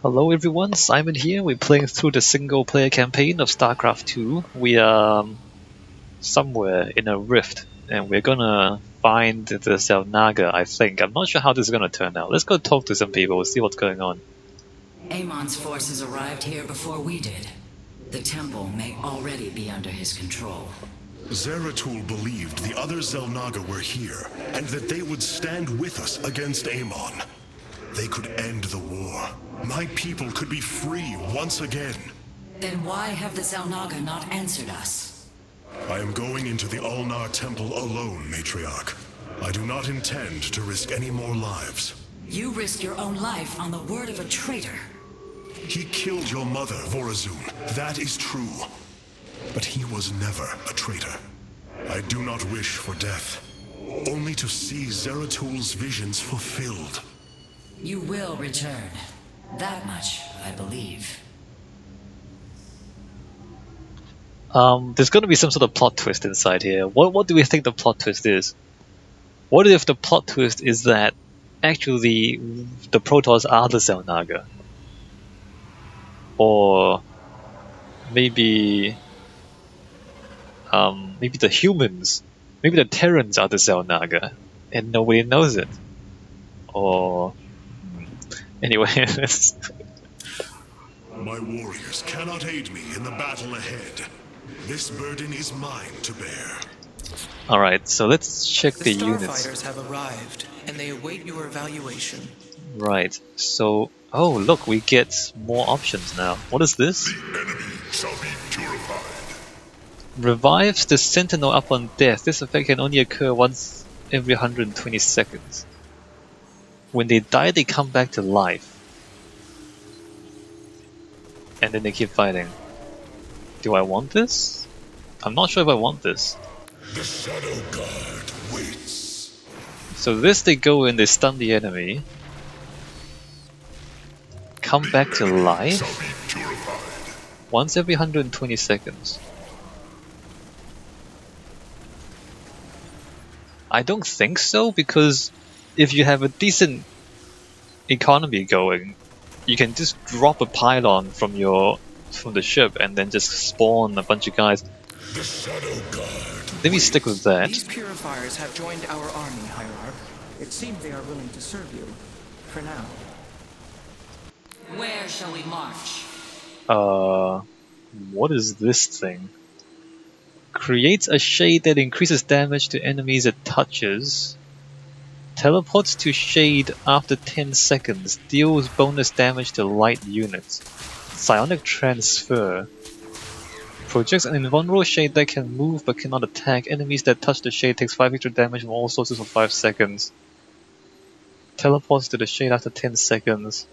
Hello everyone, Simon here. We're playing through the single player campaign of Starcraft 2. We are somewhere in a rift and we're gonna find the Xel'naga, I think. I'm not sure how this is gonna turn out. Let's go talk to some people, see what's going on. Amon's forces arrived here before we did. The temple may already be under his control. Zeratul believed the other Xel'naga were here, and that they would stand with us against Amon. They could end the war. My people could be free once again. Then why have the Xel'naga not answered us? I am going into the Ulnar Temple alone, Matriarch. I do not intend to risk any more lives. You risk your own life on the word of a traitor. He killed your mother, Vorazun. That is true. But he was never a traitor. I do not wish for death, only to see Zeratul's visions fulfilled. You will return. That much, I believe. There's gonna be some sort of plot twist inside here. What do we think the plot twist is? What if the plot twist is that actually the Protoss are the Xel'naga? Or maybe the humans, maybe the Terrans are the Xel'naga, and nobody knows it. Or anyway, My warriors cannot aid me in the battle ahead. This burden is mine to bear. all right. So let's check the units. Starfighters have arrived, and they await your evaluation. Right. So, oh look, we get more options now. What is this? The enemy shall be purified. Revives the Sentinel upon death. This effect can only occur once every 120 seconds. When they die, they come back to life. And then they keep fighting. Do I want this? I'm not sure if I want this. The Shadow Guard waits. So this, they go in, they stun the enemy. Come back to life Shall be purified. once every 120 seconds. I don't think so, because if you have a decent economy going, you can just drop a pylon from the ship and then just spawn a bunch of guys. The Shadow Guard. Let me stick with that. These purifiers have joined our army, Hierarch. It seems they are willing to serve you. For now. Where shall we march? What is this thing? Creates a shade that increases damage to enemies it touches. Teleports to shade after 10 seconds. Deals bonus damage to light units. Psionic transfer. Projects an invulnerable shade that can move but cannot attack. Enemies that touch the shade takes 5 extra damage from all sources for 5 seconds. Teleports to the shade after 10 seconds.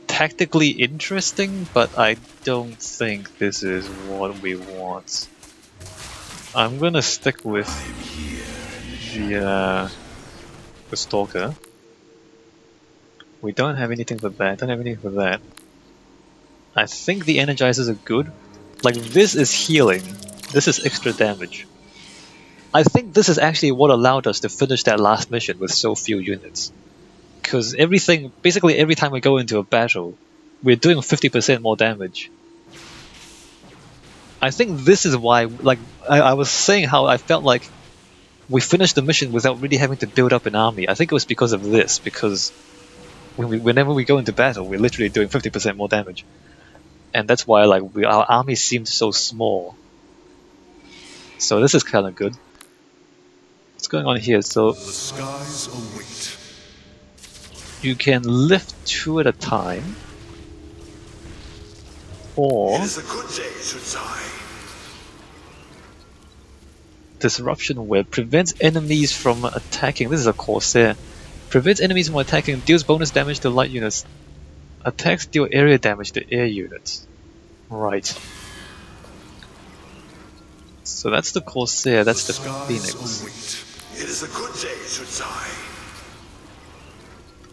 Tactically interesting, but I don't think this is what we want. I'm gonna stick with the Stalker. We don't have anything for that, don't have anything for that. I think the Energizers are good. Like, this is healing, this is extra damage. I think this is actually what allowed us to finish that last mission with so few units. Because basically every time we go into a battle, we're doing 50% more damage. I think this is why, like, I was saying how I felt like we finished the mission without really having to build up an army. I think it was because of this, because whenever we go into battle, we're literally doing 50% more damage. And that's why, like, our army seemed so small. So this is kind of good. What's going on here? So The skies await. you can lift 2 at a time, or It is a good day, Sutsai. Disruption Web prevents enemies from attacking. This is a Corsair. Prevents enemies from attacking, deals bonus damage to light units. Attacks deal area damage to air units. Right. So that's the Corsair, that's the Phoenix. Await. It is a good day, Sutsai.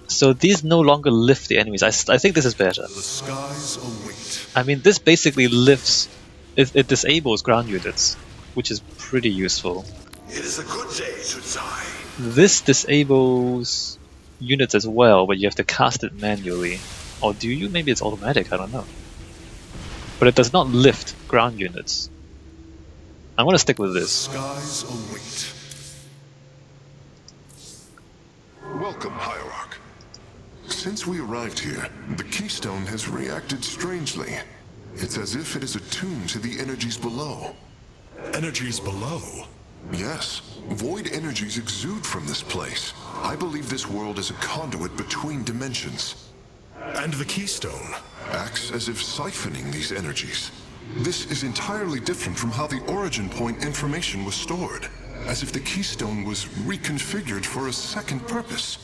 So these no longer lift the enemies. I think this is better. The skies await. I mean, this basically lifts... It disables ground units, which is pretty useful. It is a good day, Sutsai. This disables units as well, but you have to cast it manually. Or do you? Maybe it's automatic, I don't know. But it does not lift ground units. I'm gonna stick with this. Skies await. Welcome, Hierarch. Since we arrived here, the Keystone has reacted strangely. It's as if it is attuned to the energies below. Energies below? Yes. Void energies exude from this place. I believe this world is a conduit between dimensions. And the Keystone? Acts as if siphoning these energies. This is entirely different from how the origin point information was stored. As if the Keystone was reconfigured for a second purpose.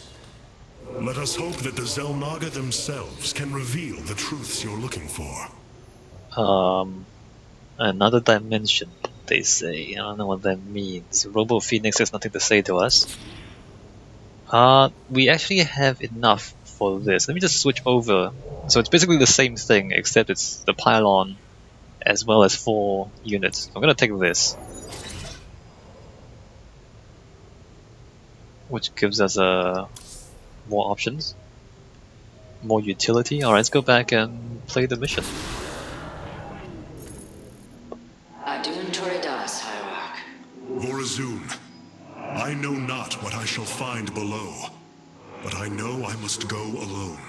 Let us hope that the Xel'naga themselves can reveal the truths you're looking for. Another dimension, they say. I don't know what that means. Robo Phoenix has nothing to say to us. We actually have enough for this. Let me just switch over. So it's basically the same thing, except it's the pylon as well as 4 units. I'm gonna take this, which gives us more options, more utility. Alright, let's go back and play the mission. Adun Toridas, Hierarch. Vorazun, I know not what I shall find below, but I know I must go alone.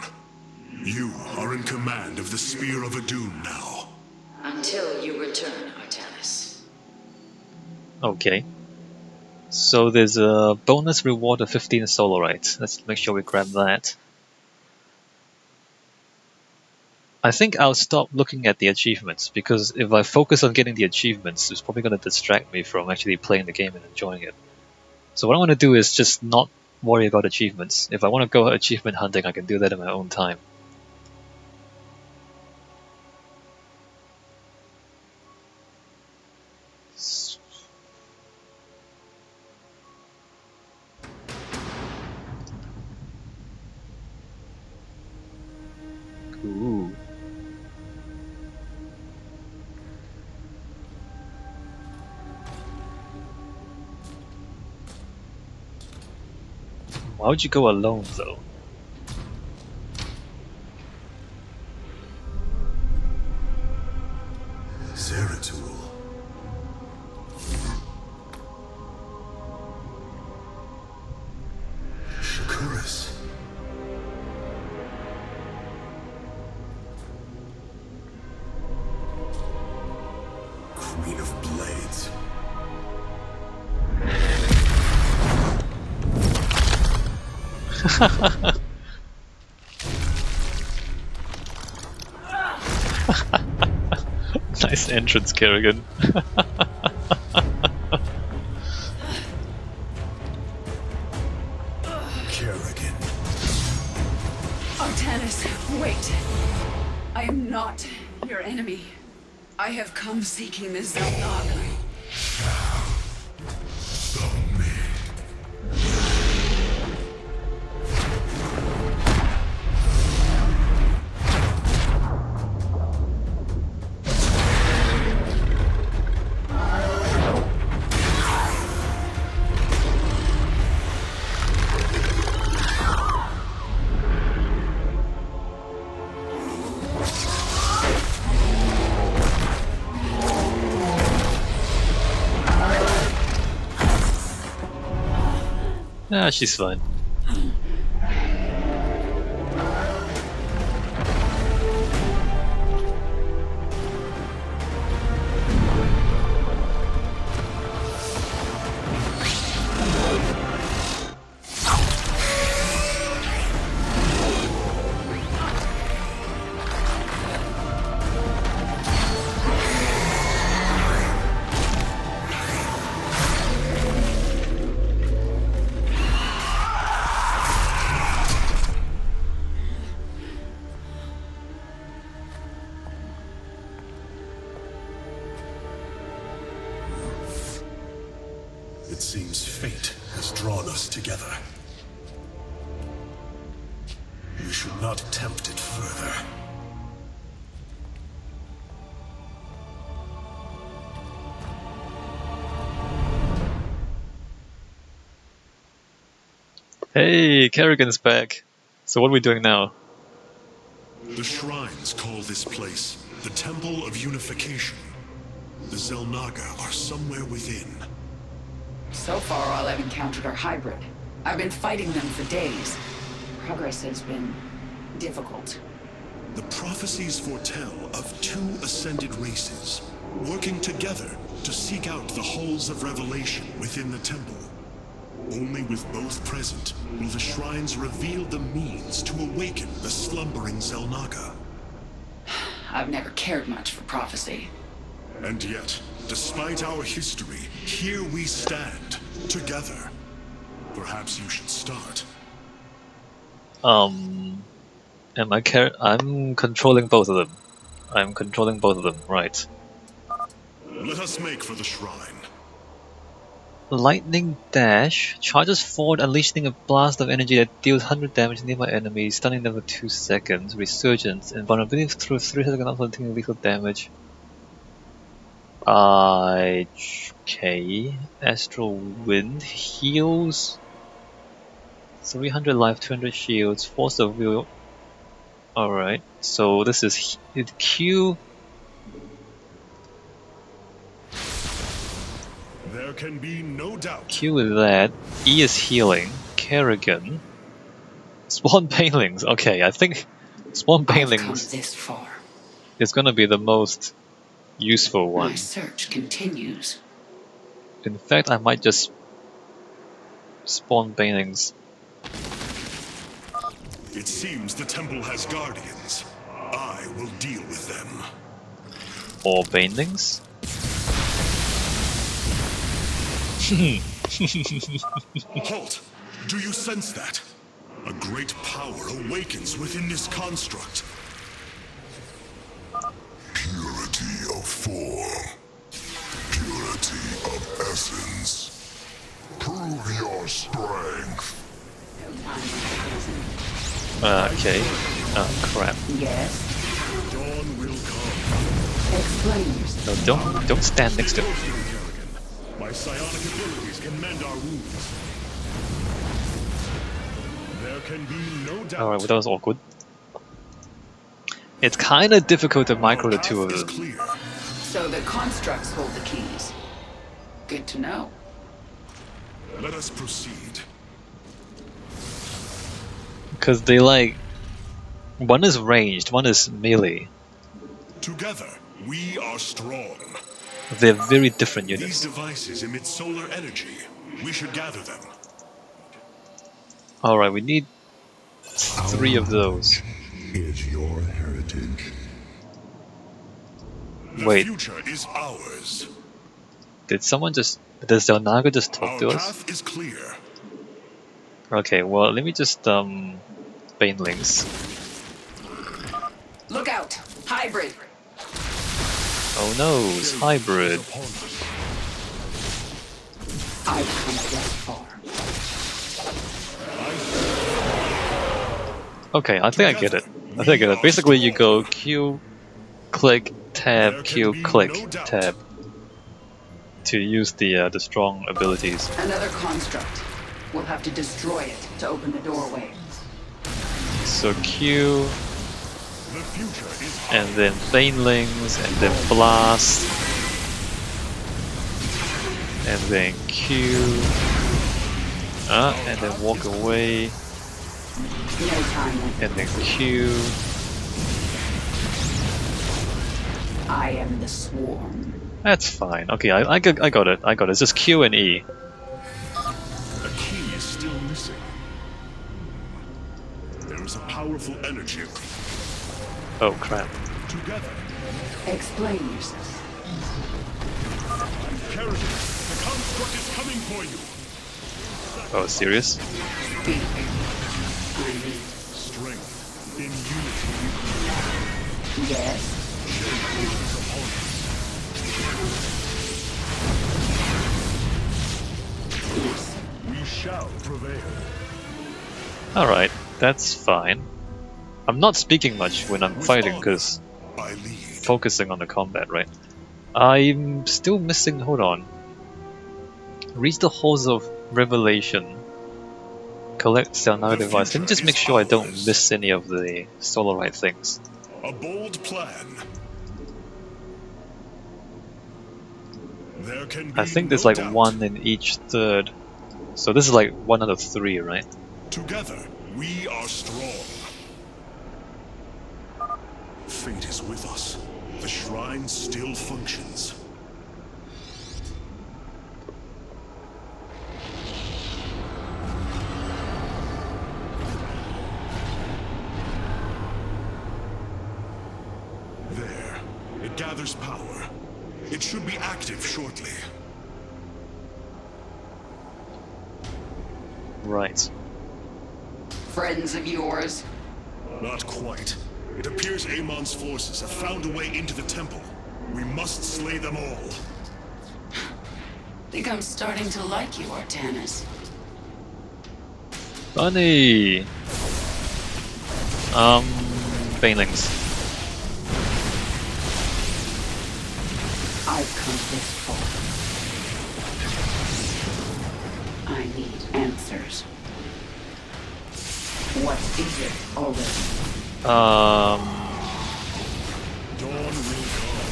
You are in command of the Spear of Adun now. Until you return, Artanis. Okay. So there's a bonus reward of 15 Solarites. Let's make sure we grab that. I think I'll stop looking at the achievements, because if I focus on getting the achievements, it's probably going to distract me from actually playing the game and enjoying it. So what I want to do is just not worry about achievements. If I want to go achievement hunting, I can do that in my own time. Ooh. Why would you go alone, though? Zeratul. Shakuris. Queen of Blades. Nice entrance, Kerrigan. Kerrigan. Artanis, wait! I am not your enemy. I have come seeking the Xel'naga. Stop me. Ah, she's fine. It seems fate has drawn us together. We should not tempt it further. Hey, Kerrigan's back. So what are we doing now? The shrines call this place the Temple of Unification. The Xel'naga are somewhere within. So far, all I've encountered are hybrid. I've been fighting them for days. Progress has been difficult. The prophecies foretell of two ascended races, working together to seek out the halls of revelation within the temple. Only with both present will the shrines reveal the means to awaken the slumbering Xel'naga. I've never cared much for prophecy. And yet, despite our history, here we stand, together. Perhaps you should start. I'm controlling both of them. I'm controlling both of them, right. Let us make for the shrine. Lightning Dash charges forward, unleashing a blast of energy that deals 100 damage to nearby enemies, stunning them for 2 seconds. Resurgence, invulnerability through 3 seconds, also taking lethal damage. Okay. Astral Wind heals 300 life, 200 shields, Force of Will. Alright, so this is Q. There can be no doubt. Q with that. E is healing. Kerrigan. Spawn Banelings. Okay, I think Spawn I've come Banelings this far. is gonna be the most useful one. My search continues. In fact, I might just spawn Banelings. It seems the temple has guardians. I will deal with them. Or Banelings? Halt! Do you sense that? A great power awakens within this construct. Purity of form. Purity of essence. Prove your strength. Okay. Oh crap. Yes? Dawn will come. Explain yourself. No, don't stand next to him. My psionic abilities can mend our wounds. There can be no doubt. Alright, well that was awkward. It's kinda difficult to micro the Our two of path is them. clear. So the constructs hold the keys. Good to know. Let us proceed. Because they like... One is ranged, one is melee. Together, we are strong. They're very different These units. devices emit solar energy. We should gather them. Alright, we need 3 of those. Is your heritage. The Wait, future is ours. did someone just... Did Xel'naga just talk Our to us? path is clear. Okay, well let me just Banelings. Look out! Hybrid! Oh no, it's hybrid. I've come this far. Okay, I think I get it. I think I get it. Basically you go Q, click, tab, Q, click, tab. To use the strong abilities. Another construct. We'll have to destroy it to open the doorway. So Q, The future is and then Banelings, and then Blast, and then Q, and then walk away, No time. and then Q. I am the swarm. That's fine. Okay, I got it. I got it. It's just Q and E. a key is still missing. There is a powerful energy. Oh crap. Together, Explain yourself. Kerrigan, the construct is coming for you. Oh, serious? Speak. Strength in unity. Yes? We shall prevail. Alright, that's fine. I'm not speaking much when I'm fighting because I lead. focusing on the combat, right? I'm still missing, hold on. Reach the halls of revelation. Collect Xel'naga device. Let me just future make is sure I don't ours. miss any of the Solarite things. A bold plan. There can be I think there's no like doubt. one in each third. So this is like 1 out of 3, right? Together, we are strong. Fate is with us. The shrine still functions. There. It gathers power. It should be active shortly. Right. Friends of yours? Not quite. It appears Amon's forces have found a way into the temple. We must slay them all. Think I'm starting to like you, Artanis. Funny! Banelings. I've come this far. I need answers. What is it already? Dawn will come.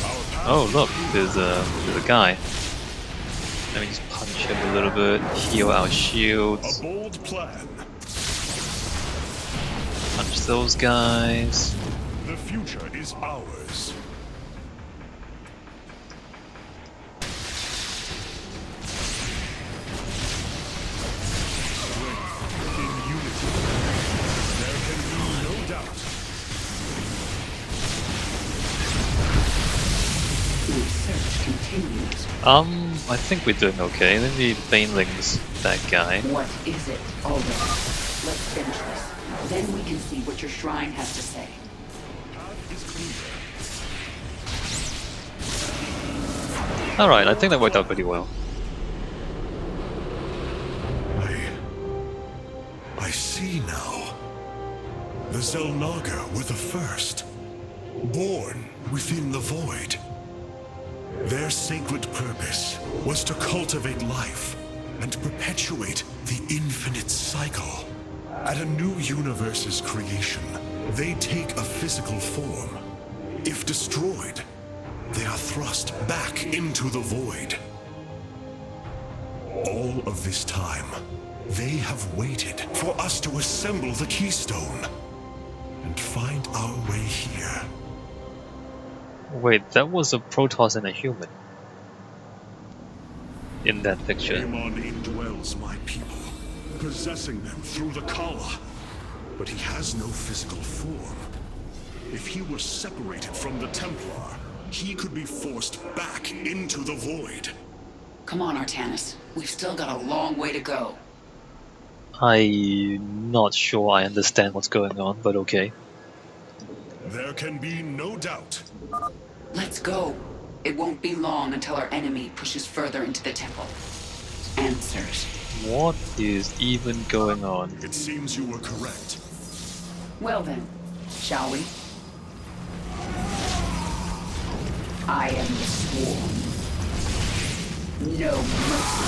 Our path Oh is look, clear. there's a guy. Let me just punch him a little bit, heal our A shields, bold plan. punch those guys. The future is ours. Strength in unity. There can be no doubt. My search continues. I think we're doing okay. Let me Banelings that guy. What is it already? Let's finish this. Then we can see what your shrine has to say. Path is clear. Alright, I think that worked out pretty well. I see now. The Xel'naga were the first. Born within the void. Their sacred purpose was to cultivate life and perpetuate the infinite cycle. At a new universe's creation, they take a physical form. If destroyed, they are thrust back into the void. All of this time, they have waited for us to assemble the keystone and find our way here. Wait, that was a Protoss and a human. In that picture. Amon indwells my people, possessing them through the Kala. But he has no physical form. If he were separated from the Templar, he could be forced back into the void. Come on, Artanis. We've still got a long way to go. I'm not sure I understand what's going on, but okay. There can be no doubt. Let's go. It won't be long until our enemy pushes further into the temple. Answers. What is even going on? It seems you were correct. Well then, shall we? I am the Swarm. No mercy.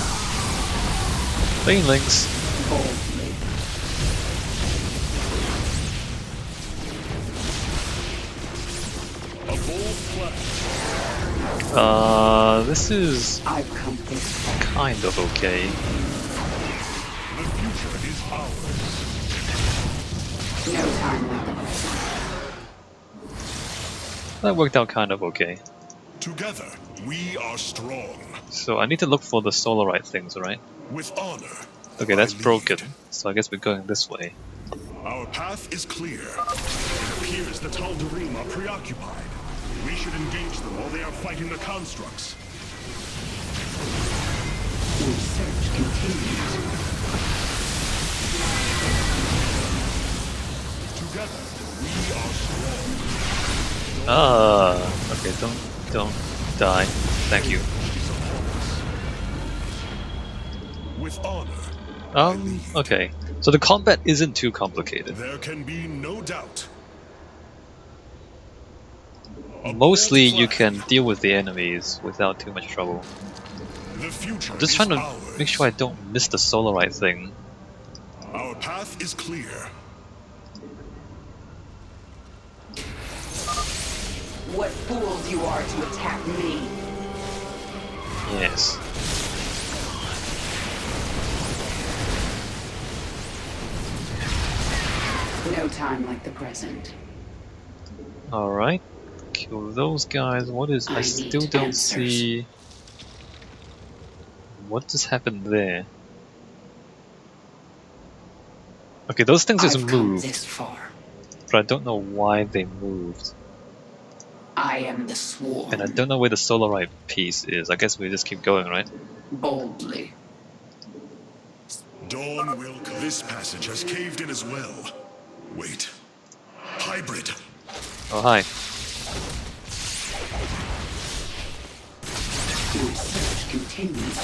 Banelings. Boldly. A bold plan. This is I've come this far. kind of okay. The future is ours. No time like the present. That worked out kind of okay. Together, we are strong. So I need to look for the Solarite things, right? With honor. Okay, that's I lead. broken. So I guess we're going this way. Our path is clear. It appears the Tal'Darim are preoccupied. We should engage them while they are fighting the constructs. My search continues. Together, we are strong. Okay, don't die. Thank you. With honor. I lead. Okay. So the combat isn't too complicated. There can be no doubt. A Mostly bold you plan. can deal with the enemies without too much trouble. The future I'm just is trying to ours. make sure I don't miss the Solarite thing. Our path is clear. What fools you are to attack me. Yes. No time like the present. Alright. Kill those guys. What is... I I still need don't answers. see... What just happened there? Okay, those things just I've come moved, this far. but I don't know why they moved. I am the swarm. And I don't know where the Solarite piece is. I guess we just keep going, right? Boldly. Dawn will... This passage has caved in as well. Wait. Hybrid. Oh, hi. My search continues.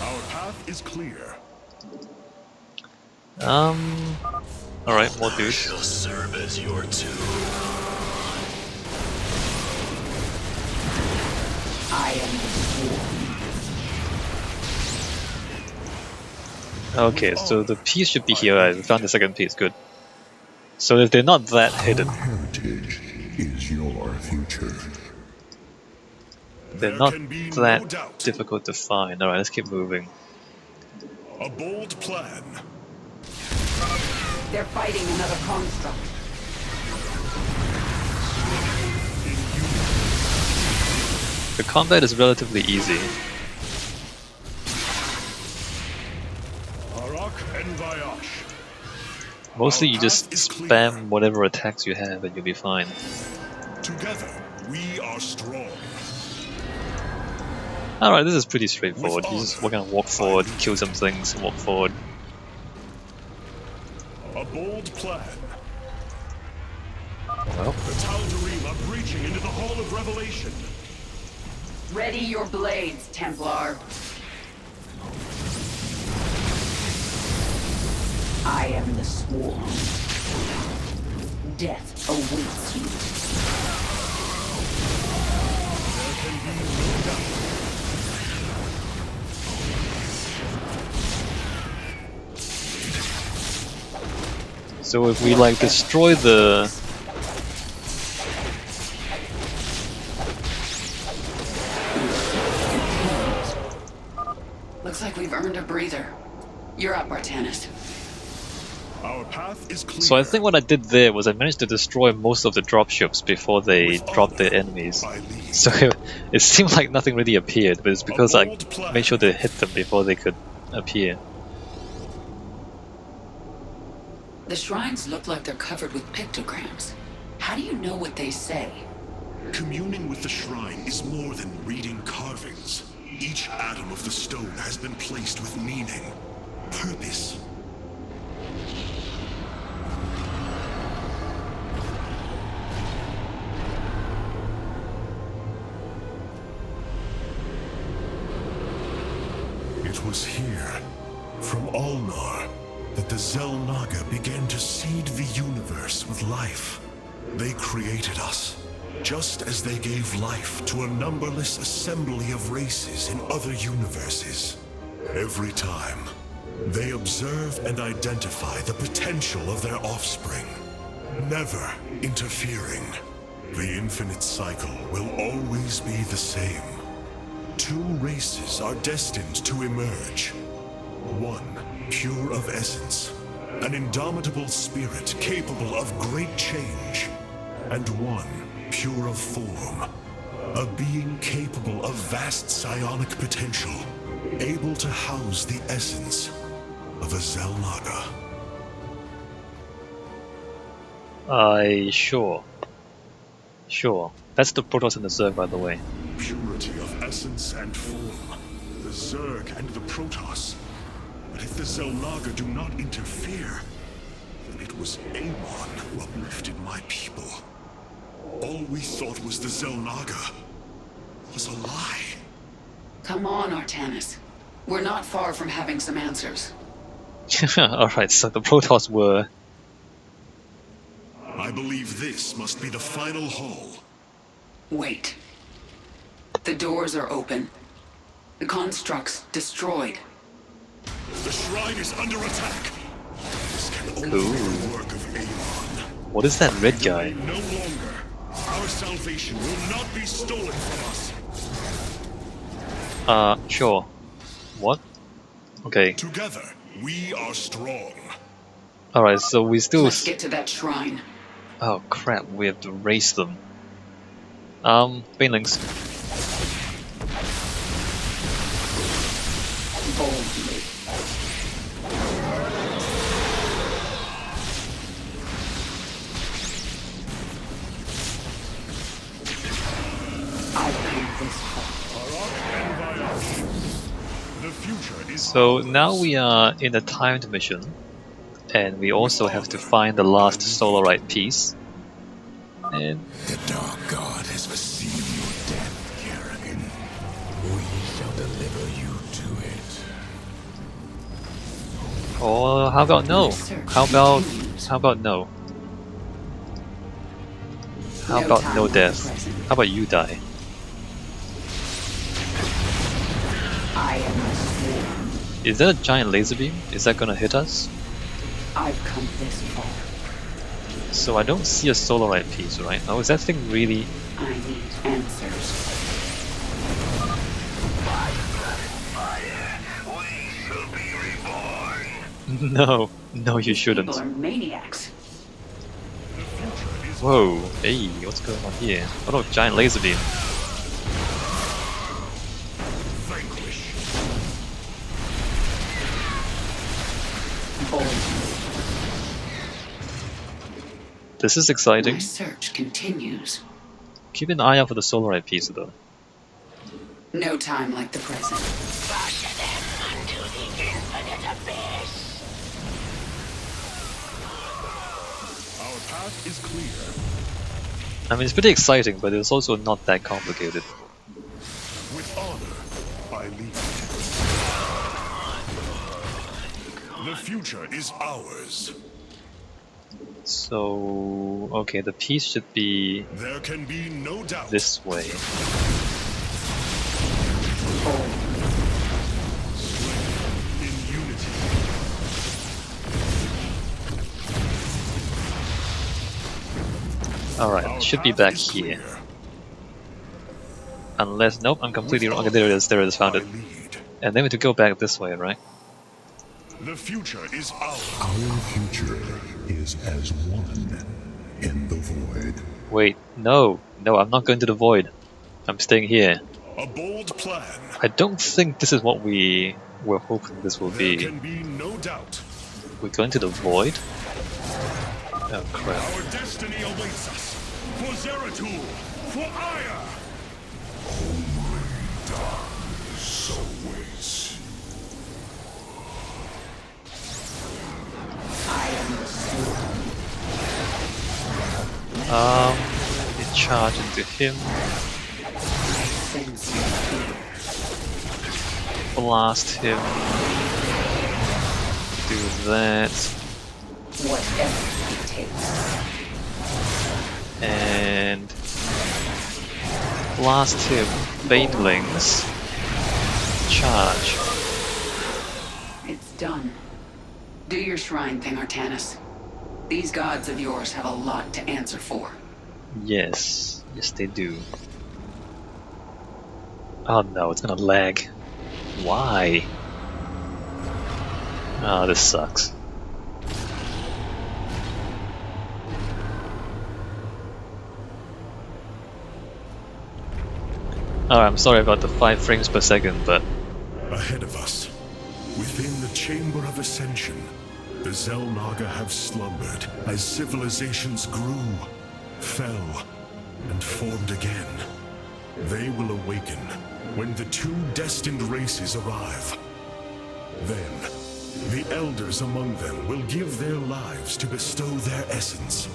Our path is clear. Alright, more dudes. Shall serve as your tomb. I am the swarm. Okay, so the piece should be here. I found the second piece, good. So if they're not that hidden, Our heritage is your future. they're There not can be no that doubt. difficult to find. Alright, let's keep moving. A bold plan. They're fighting another construct. The combat is relatively easy. Arak and Vayash. Mostly Our you just path is clear. spam whatever attacks you have and you'll be fine. Together, we are strong. Alright, this is pretty straightforward. You just honor, gonna walk forward, kill some things, walk forward. A bold plan. Well, The Tal'Darim are breaching into the Hall of Revelation. Ready your blades, Templar. I am the swarm. Death awaits you. There can be no doubt. so if we like destroy the... Looks like we've earned a breather. You're up, Artanis. Our path is clear. So I think what I did there was I managed to destroy most of the dropships before they With dropped their honor, enemies. I lead. So it seemed like nothing really appeared, but it's because I bold plan. made sure to hit them before they could appear. The shrines look like they're covered with pictograms. How do you know what they say? Communing with the shrine is more than reading carvings. Each atom of the stone has been placed with meaning, purpose. It was here, from Ulnar, that the Xel'naga began to seed the universe with life. They created us, just as they gave life to a numberless assembly of races in other universes. Every time, they observe and identify the potential of their offspring, never interfering. The infinite cycle will always be the same. Two races are destined to emerge. One, pure of essence, an indomitable spirit capable of great change. And one, pure of form, a being capable of vast psionic potential, able to house the essence of a Xel'naga. Sure. Sure. That's the Protoss and the Zerg, by the way. Purity of essence and form, the Zerg and the Protoss. But if the Xel'naga do not interfere, then it was Amon who uplifted my people. All we thought was the Xel'naga was a lie. Come on, Artanis. We're not far from having some answers. Alright, so the Protoss were... I I believe this must be the final hall. Wait. The doors are open. The construct's destroyed. The shrine is under attack. This can only be the work of Aeon. What is that red guy? No longer. Our salvation will not be stolen from us. Sure. What? Okay. Together, we are strong. Alright, so we still... Let's get to that shrine. Oh crap, we have to race them. Banelings. Boldly. I've come this far. The future is So now we are in a timed mission, and we also have to find the last Solarite piece. And The Dark God has received your death, Kerrigan. We shall deliver you to it. or how about no? How about no? How No about time no like the death? present. How about you die? I am the swarm. Is that a giant laser beam? Is that gonna hit us? I've come this far. So I don't see a Solarite piece, right? Oh, is that thing really... I need answers. No, no you shouldn't. People are maniacs. Whoa, hey, what's going on here? What a giant laser beam. Bold. This is exciting. My search continues. Keep an eye out for the Solarite piece though. No time like the present. our path is clear. I mean, it's pretty exciting, but it's also not that complicated. With honor, I lead. The future is ours. So, okay, the piece should be There can be no doubt. this way. In unity. Alright, Our it should be path back is here. clear. Unless, nope, I'm completely wrong. Okay, there it is, found it. I lead. And then we have to go back this way, right? The future is ours. Our future is as one in the void. Wait, no, I'm not going to the void. I'm staying here. A bold plan. I don't think this is what we were hoping this will There be. can be no doubt. We're going to the void? Oh crap. Our destiny awaits us. For Zeratul. For Aya. So waits. Let me charge into him. Blast him. Do that. Whatever it takes. And blast him. Banelings. Charge. It's done. Do your shrine thing, Artanis. These gods of yours have a lot to answer for. Yes. Yes they do. Oh no, it's gonna lag. Why? Ah, this sucks. Alright, I'm sorry about the 5 frames per second, but Ahead of us, within the Chamber of Ascension, the Xel'naga have slumbered as civilizations grew, fell, and formed again. They will awaken when the two destined races arrive. Then, the elders among them will give their lives to bestow their essence.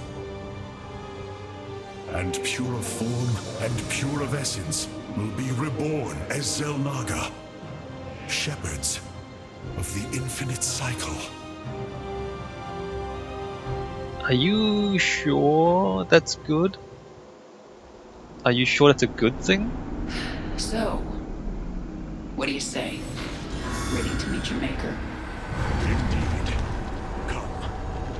And pure of form and pure of essence will be reborn as Xel'naga, shepherds of the infinite cycle. Are you sure that's good? Are you sure that's a good thing? So, what do you say? Ready to meet your maker? Indeed. Come.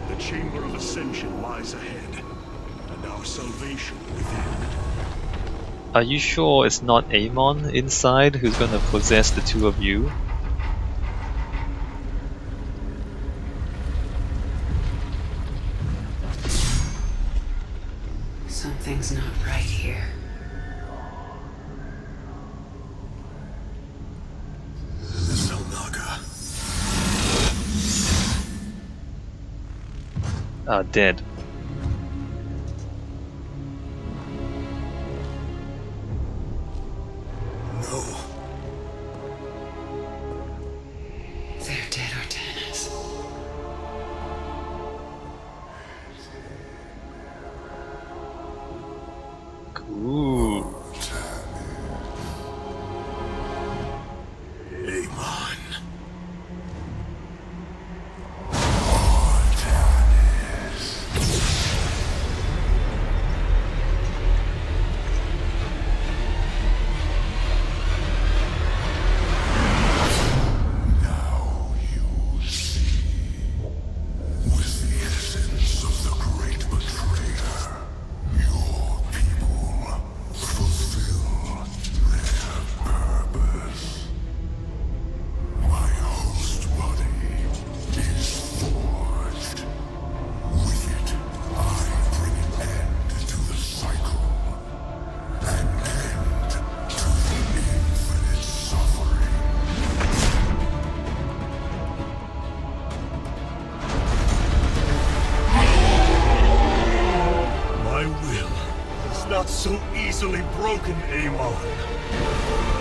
The Chamber of Ascension lies ahead, and our salvation within. Are you sure it's not Amon inside who's gonna possess the two of you? Something's not right here. Xel'naga. Dead. No. They're dead, Artanis. Cool. Amon. Now you see. With the essence of the great betrayer, your people fulfill their purpose. My host body is forged. With it, I bring an end to the cycle. An end to the infinite suffering. My will is not so easily broken, Amon.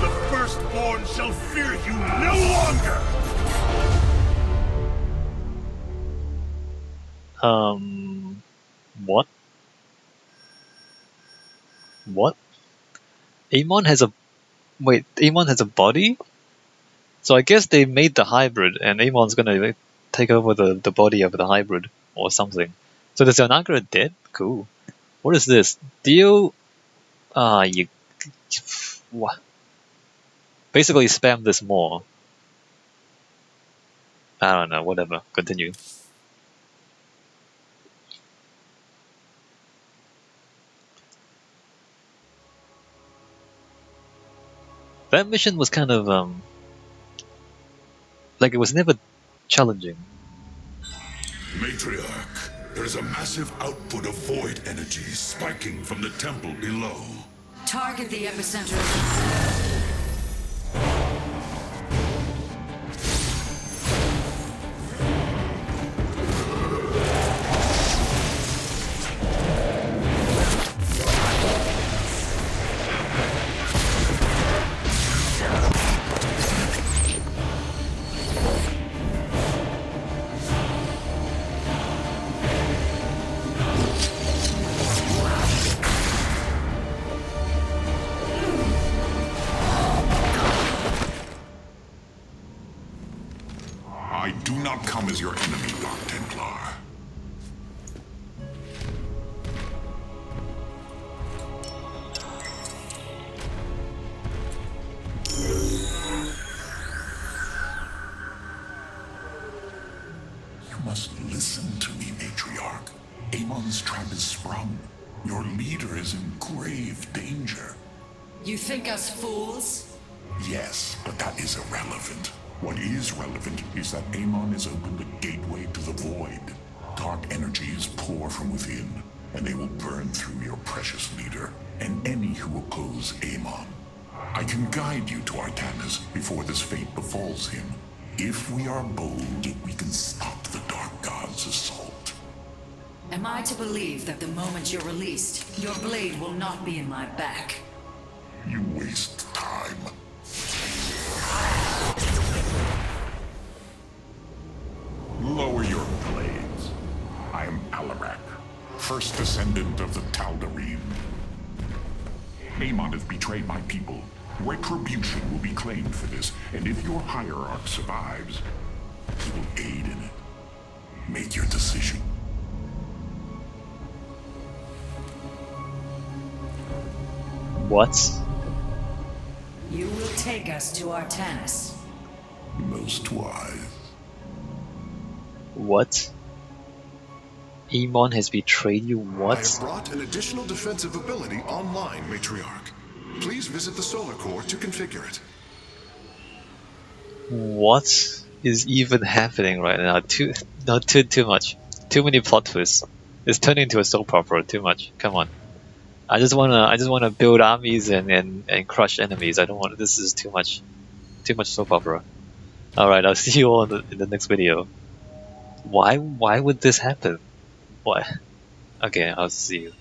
The firstborn shall fear you no longer! What? What? Amon has a... Wait, Amon has a body? So I guess they made the hybrid, and Amon's gonna like, take over the body of the hybrid, or something. So the Xel'naga dead? Cool. What is this? Deal... you... What? Basically spam this more. I don't know, whatever. Continue. That mission was kind of, like it was never challenging. Matriarch, there is a massive output of void energy spiking from the temple below. Target the epicenter. I do not come as your enemy, Dark Templar. You must listen to me, Matriarch. Amon's trap is sprung. Your leader is in grave danger. You think us fools? Yes, but that is irrelevant. What is relevant is that Amon has opened a gateway to the void. Dark energies pour from within, and they will burn through your precious leader, and any who oppose Amon. I can guide you to Artanis before this fate befalls him. If we are bold, we can stop the Dark God's assault. Am I to believe that the moment you're released, your blade will not be in my back? You waste time. Lower your blades. I am Alarak, first descendant of the Tal'Darim. Amon has betrayed my people. Retribution will be claimed for this, and if your hierarch survives, he will aid in it. Make your decision. What? You will take us to Artanis. Most wise. What? Emon has betrayed you? I have What? brought an additional defensive ability online, Matriarch. Please visit the solar core to configure it. What is even happening right now? Too much. Too many plot twists. It's turning into a soap opera. Too much. Come on. I just wanna build armies and crush enemies. I don't want. This is too much. Too much soap opera. All right. I'll see you all in the next video. Why would this happen? Why? Okay. I'll see you.